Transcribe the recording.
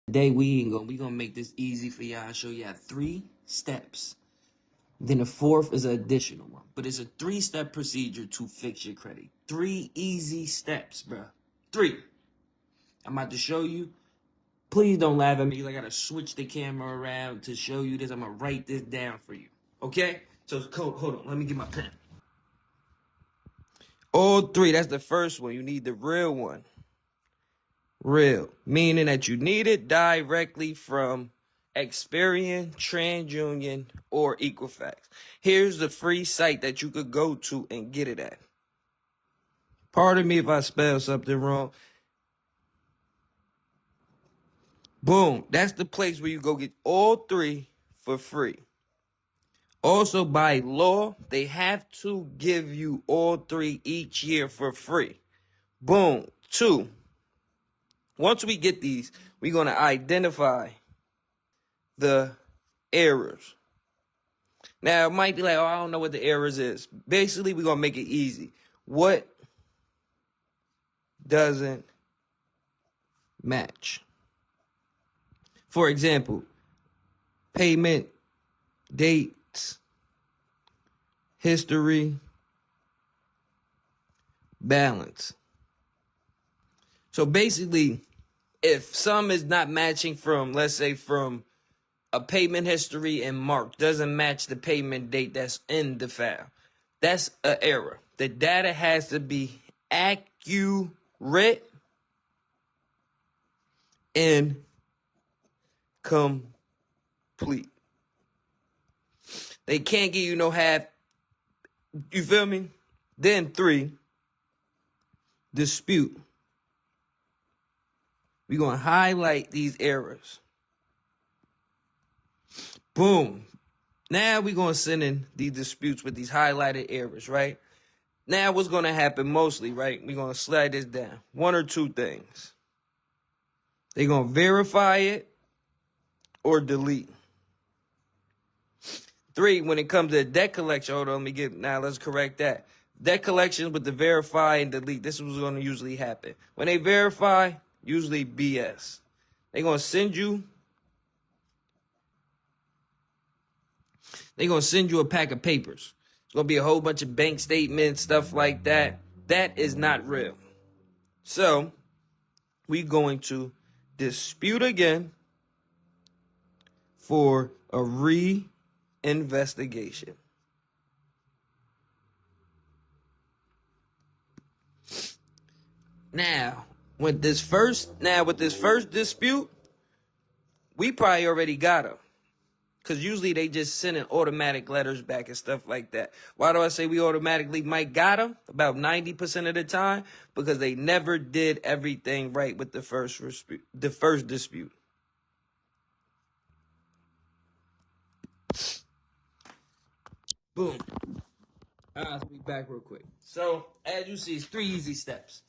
Today we gonna make this easy for y'all. Show y'all 3 steps. Then the 4th is an additional one. But it's a 3-step procedure to fix your credit. 3 easy steps, bro. 3. I'm about to show you. Please don't laugh at me. I gotta switch the camera around to show you this. I'm gonna write this down for you. Okay? So hold on. Let me get my pen. All 3. That's the first one. You need the real one. Real, meaning that you need it directly from Experian, TransUnion, or Equifax. Here's the free site that you could go to and get it at. Pardon me if I spell something wrong. Boom. That's the place where you go get all 3 for free. Also, by law, they have to give you all 3 each year for free. Boom. 2. Once we get these, we're going to identify the errors. Now, it might be like, oh, I don't know what the errors is. Basically, we're going to make it easy. What doesn't match? For example, payment, dates, history, balance. So basically, if some is not matching from, let's say, from a payment history in March doesn't match the payment date that's in the file, that's an error. The data has to be accurate and complete. They can't give you no half. You feel me? Then 3, dispute. We're going to highlight these errors. Boom. Now we're going to send in these disputes with these highlighted errors, right? Now what's going to happen mostly, right? We're going to slide this down. 1 or 2 things. They're going to verify it or delete. 3, when it comes to debt collection, hold on, let's correct that. Debt collection with the verify and delete. This is what's going to usually happen. When they verify, usually BS. They're going to send you a pack of papers. It's going to be a whole bunch of bank statements, stuff like that. That is not real. So, we're going to dispute again for a reinvestigation. Now, with this first dispute, we probably already got them. Because usually they just send in automatic letters back and stuff like that. Why do I say we automatically might got them? About 90% of the time. Because they never did everything right with the first dispute. Boom. I'll be back real quick. So, as you see, it's 3 easy steps.